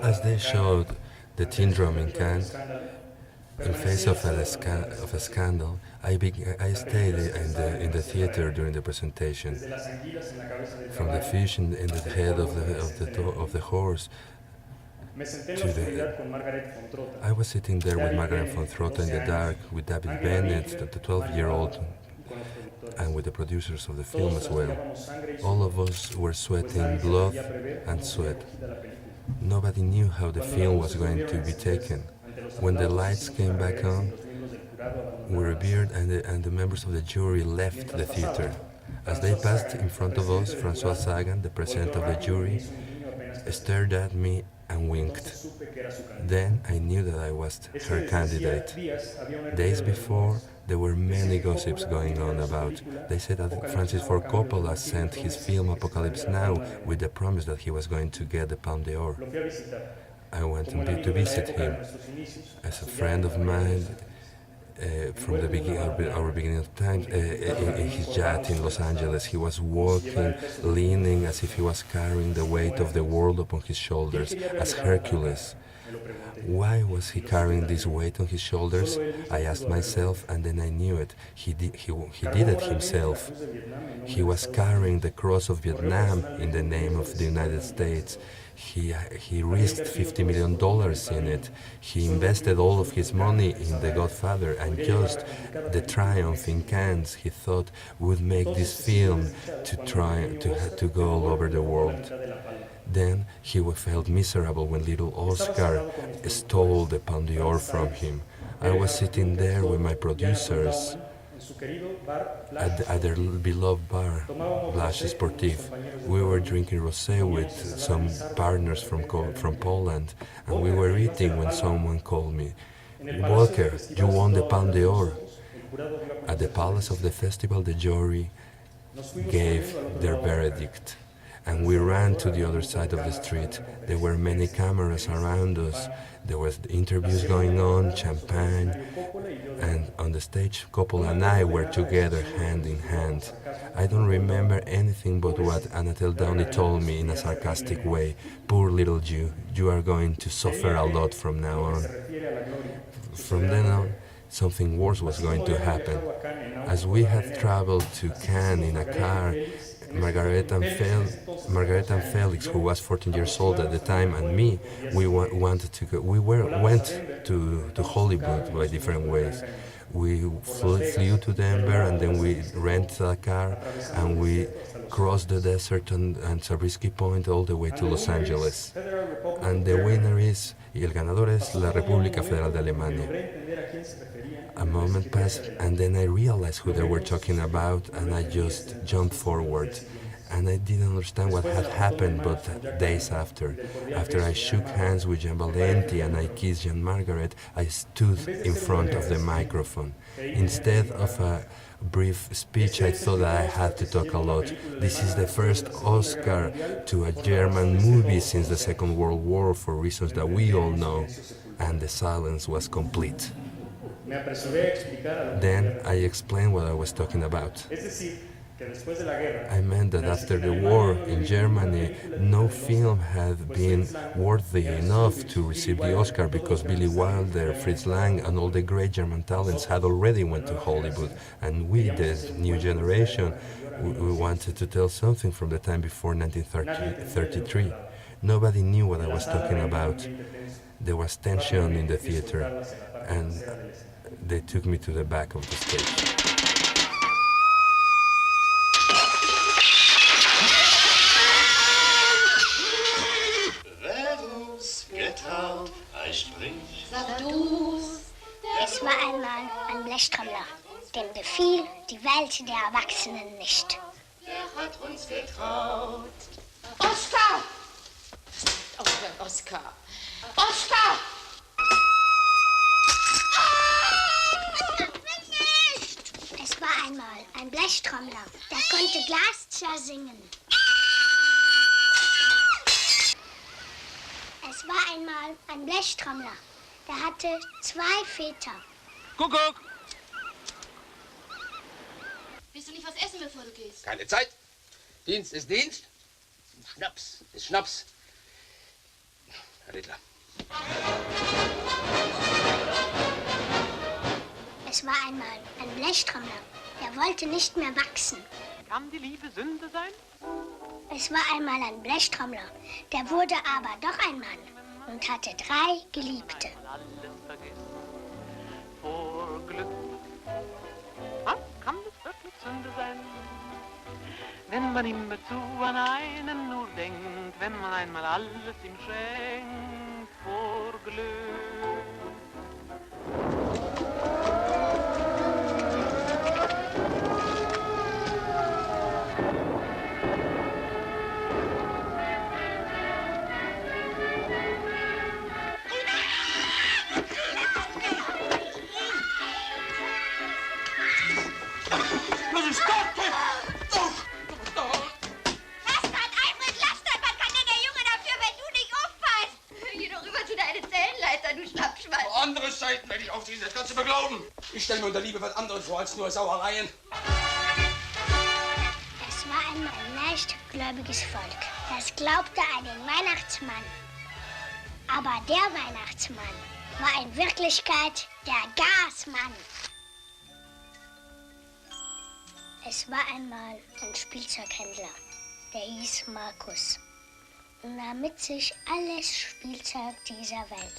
As they showed the tin drum in Cannes, in face of a scandal, I stayed in the theater during the presentation. From the fish in the head of the horse I was sitting there with Margaret von Trotta in the dark, with David Bennett, the 12-year-old, and with the producers of the film as well. All of us were sweating blood and sweat. Nobody knew how the film was going to be taken. When the lights came back on, we revered and the members of the jury left the theater. As they passed in front of us, François Sagan, the president of the jury, stared at me and winked. Then I knew that I was her candidate. Days before, there were many gossips going on about. They said that Francis Ford Coppola sent his film Apocalypse Now with the promise that he was going to get the Palme d'Or. I went to visit him. As a friend of mine, from the our beginning of time, in his yacht in Los Angeles, he was walking, leaning as if he was carrying the weight of the world upon his shoulders, as Hercules. Why was he carrying this weight on his shoulders? I asked myself, and then I knew it. He did it himself. He was carrying the cross of Vietnam in the name of the United States. He risked $50 million in it. He invested all of his money in The Godfather, and just the triumph in Cannes, he thought, would make this film to go all over the world. Then he felt miserable when little Oscar stole the Palme d'Or from him. I was sitting there with my producers at their beloved bar, Blanche Sportif. We were drinking rosé with some partners from Poland, and we were eating when someone called me. Volker, you won the Palme d'Or. At the palace of the festival, the jury gave their verdict, and we ran to the other side of the street. There were many cameras around us. There was interviews going on, champagne, and on the stage, Coppola and I were together hand in hand. I don't remember anything but what Anatole Downey told me in a sarcastic way. Poor little Jew, you are going to suffer a lot from now on. From then on, something worse was going to happen. As we had traveled to Cannes in a car, Margaret and Felix, who was 14 years old at the time, and me, we went to Hollywood by different ways. We flew to Denver, and then we rented a car, and we crossed the desert and Zabriskie Point all the way to Los Angeles. And the winner is, y el ganador es la República Federal de Alemania. A moment passed, and then I realized who they were talking about, and I just jumped forward. And I didn't understand what had happened, but days after I shook hands with Jean Valenti and I kissed Jean Margaret, I stood in front of the microphone. Instead of a brief speech, I thought that I had to talk a lot. This is the first Oscar to a German movie since the Second World War, for reasons that we all know, and the silence was complete. Then I explained what I was talking about. I meant that after the war in Germany, no film had been worthy enough to receive the Oscar because Billy Wilder, Fritz Lang, and all the great German talents had already went to Hollywood. And we, the new generation, we wanted to tell something from the time before 1933. Nobody knew what I was talking about. There was tension in the theater, and they took me to the back of the stage. Es war einmal ein Blechtrommler, dem gefiel die Welt der Erwachsenen nicht. Der hat uns getraut. Oskar! Oh, Oskar! Oskar! Es war einmal ein Blechtrommler, der konnte Glas zersingen. Es war einmal ein Blechtrommler, der hatte 2 Väter. Kuckuck! Willst du nicht was essen, bevor du gehst? Keine Zeit. Dienst ist Dienst. Schnaps ist Schnaps. Alles klar. Es war einmal ein Blechtrommler, der wollte nicht mehr wachsen. Kann die Liebe Sünde sein? Es war einmal ein Blechtrommler, der wurde aber doch ein Mann und hatte 3 Geliebte. Alles vergessen vor Glück. Kann es wirklich Sünde sein? Wenn man immerzu an einen nur denkt, wenn man einmal alles ihm schenkt vor Glück. Was ist das denn? Lass das, Alfred, lass das! Was kann denn der Junge dafür, wenn du nicht aufpasst? Geh doch rüber zu deinen Zellenleiter, du Schlappschwanz. Andere Seiten werde ich aufziehen, das kannst du mir glauben. Ich stelle mir unter Liebe was anderes vor als nur Sauereien. Es war einmal ein leichtgläubiges Volk, das glaubte an den Weihnachtsmann. Aber der Weihnachtsmann war in Wirklichkeit der Gasmann. Es war einmal ein Spielzeughändler, der hieß Markus und nahm mit sich alles Spielzeug dieser Welt.